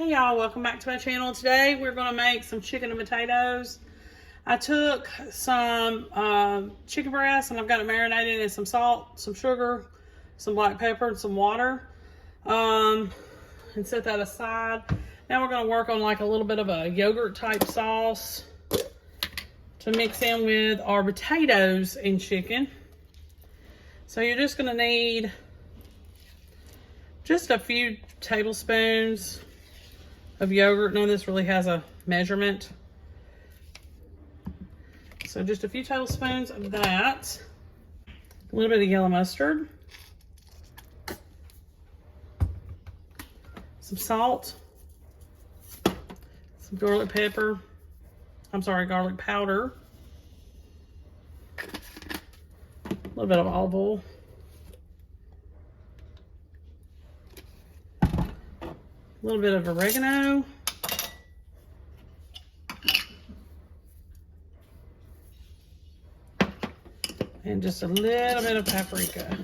Hey y'all, welcome back to my channel. Today we're going to make some chicken and potatoes. I took some chicken breast and I've got it marinated in some salt, some sugar, some black pepper, and some water, and set that aside. Now we're going to work on like a little bit of a yogurt type sauce to mix in with our potatoes and chicken. So you're just going to need just a few tablespoons of yogurt. None of this really has a measurement. So just a few tablespoons of that. A little bit of yellow mustard. Some salt. Some garlic pepper. Garlic powder. A little bit of olive oil. A little bit of oregano. And just a little bit of paprika.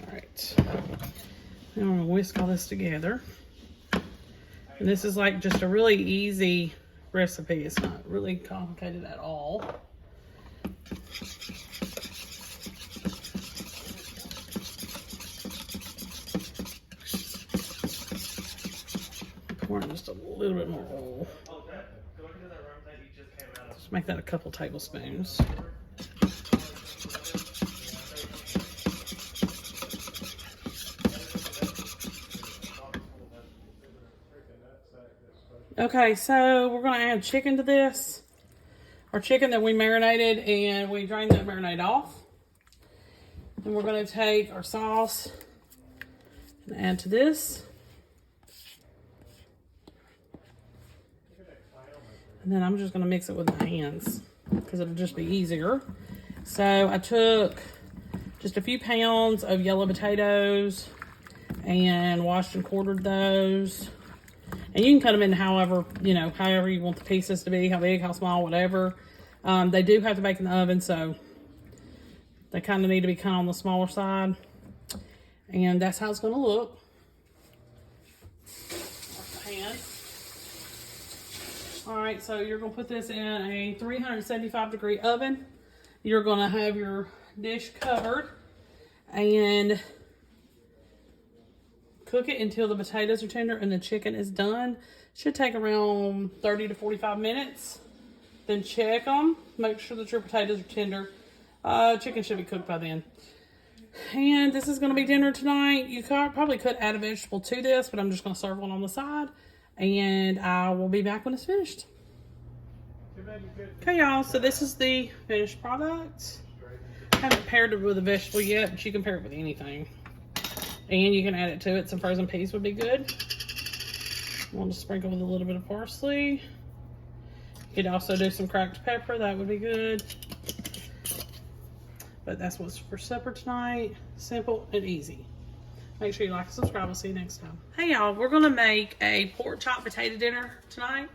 All right. Now I'm gonna whisk all this together. And this is like just a really easy recipe. It's not really complicated at all. Pour in just a little bit more oil. Just make that a couple tablespoons. Okay, so we're going to add chicken to this. Our chicken that we marinated, and we drained that marinade off. And we're going to take our sauce and add to this. And then I'm just going to mix it with my hands because it'll just be easier. So I took just a few pounds of yellow potatoes and washed and quartered those. And you can cut them in however you want the pieces to be, how big, how small, whatever. They do have to bake in the oven, so they kind of need to be kind of on the smaller side. And that's how it's going to look. All right, so you're going to put this in a 375 degree oven. You're going to have your dish covered and cook it until the potatoes are tender and the chicken is done. Should take around 30 to 45 minutes. Then check them. Make sure that your potatoes are tender. Chicken should be cooked by then. And this is going to be dinner tonight. You probably could add a vegetable to this, but I'm just going to serve one on the side. And I will be back when it's finished. Okay, y'all. So this is the finished product. I haven't paired it with a vegetable yet, but you can pair it with anything. And you can add it to it. Some frozen peas would be good. I want to sprinkle with a little bit of parsley. You could also do some cracked pepper. That would be good. But that's what's for supper tonight. Simple and easy. Make sure you like and subscribe. We'll see you next time. Hey y'all, we're gonna make a pork chop potato dinner tonight.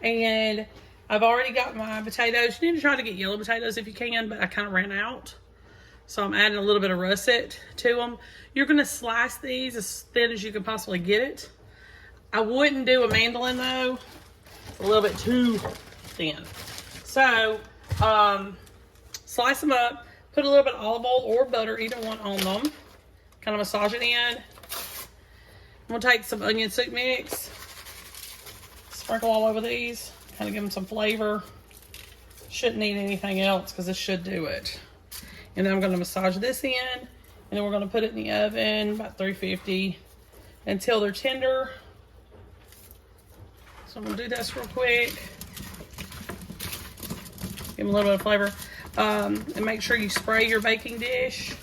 And I've already got my potatoes. You need to try to get yellow potatoes if you can, but I kind of ran out. So I'm adding a little bit of russet to them. You're gonna slice these as thin as you can possibly get it. I wouldn't do a mandolin though. It's a little bit too thin. So slice them up, put a little bit of olive oil or butter, either one on them. Kind of massage it in. I'm gonna take some onion soup mix, sprinkle all over these, kind of give them some flavor. Shouldn't need anything else because this should do it. And then I'm gonna massage this in, and then we're gonna put it in the oven, about 350, until they're tender. So I'm gonna do this real quick. Give them a little bit of flavor. And make sure you spray your baking dish.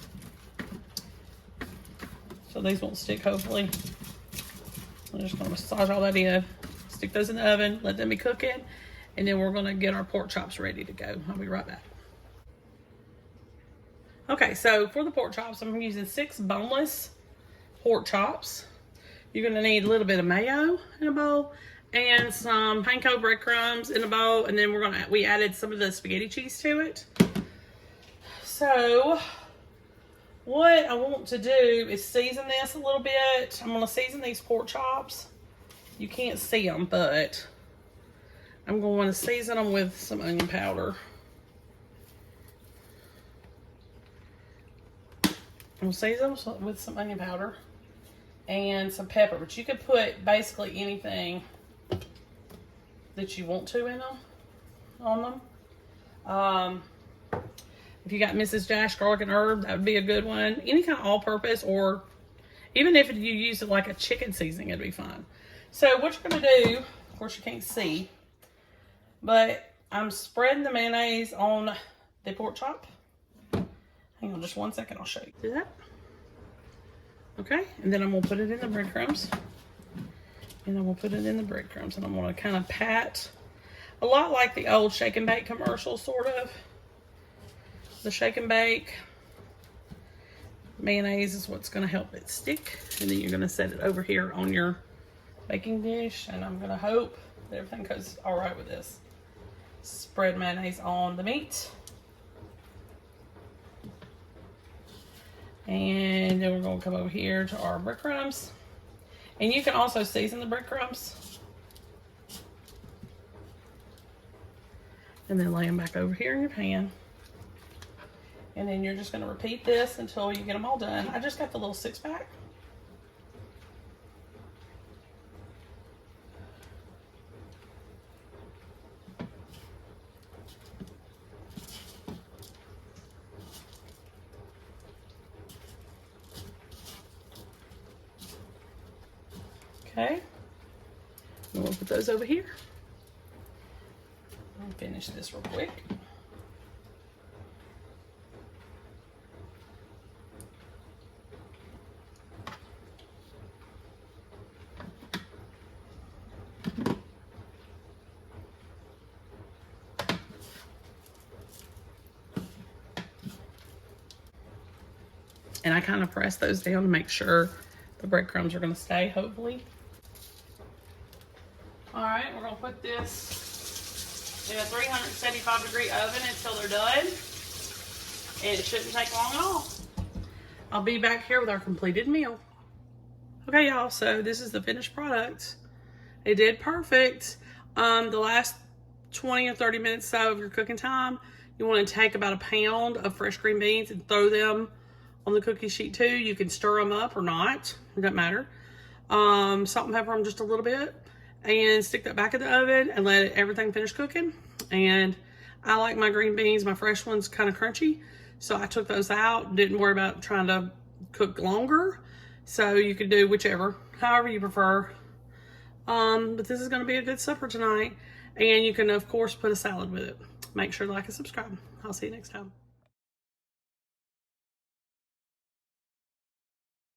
So these won't stick, hopefully. I'm just gonna massage all that in. Stick those in the oven, let them be cooking. And then we're gonna get our pork chops ready to go. I'll be right back. Okay, so for the pork chops, I'm using 6 boneless pork chops. You're gonna need a little bit of mayo in a bowl and some panko breadcrumbs in a bowl. And then we added some of the spaghetti cheese to it. So what I want to do is season this a little bit. I'm going to season these pork chops. You can't see them, but I'm going to season them with some onion powder. I'm going to season them with some onion powder and some pepper. But you could put basically anything that you want to in them, on them. If you got Mrs. Dash garlic and herb, that would be a good one. Any kind of all-purpose, or even if you use it like a chicken seasoning, it'd be fine. So what you're gonna do, of course you can't see, but I'm spreading the mayonnaise on the pork chop. Hang on just 1 second, I'll show you. Do that. Okay, and then I'm gonna put it in the breadcrumbs. And I'm gonna put it in the breadcrumbs, and I'm gonna kind of pat, a lot like the old shake and bake commercial, sort of. The shake and bake mayonnaise is what's going to help it stick, and then you're going to set it over here on your baking dish, and I'm going to hope that everything goes all right with this. Spread mayonnaise on the meat, and then we're going to come over here to our breadcrumbs, and you can also season the breadcrumbs, and then lay them back over here in your pan. And then you're just going to repeat this until you get them all done. I just got the little 6-pack. Okay. And we'll put those over here. I'll finish this real quick. And I kind of press those down to make sure the breadcrumbs are going to stay, hopefully. All right, we're going to put this in a 375-degree oven until they're done. And it shouldn't take long at all. I'll be back here with our completed meal. Okay, y'all, so this is the finished product. It did perfect. The last 20 or 30 minutes so of your cooking time, you want to take about a pound of fresh green beans and throw them on the cookie sheet too. You can stir them up or not, it doesn't matter. Salt and pepper them just a little bit, and stick that back in the oven and let everything finish cooking. And I like my green beans, my fresh ones, kind of crunchy, so I took those out. Didn't worry about trying to cook longer, so you could do whichever, however you prefer. But this is going to be a good supper tonight, and you can of course put a salad with it. Make sure to like and subscribe. I'll see you next time.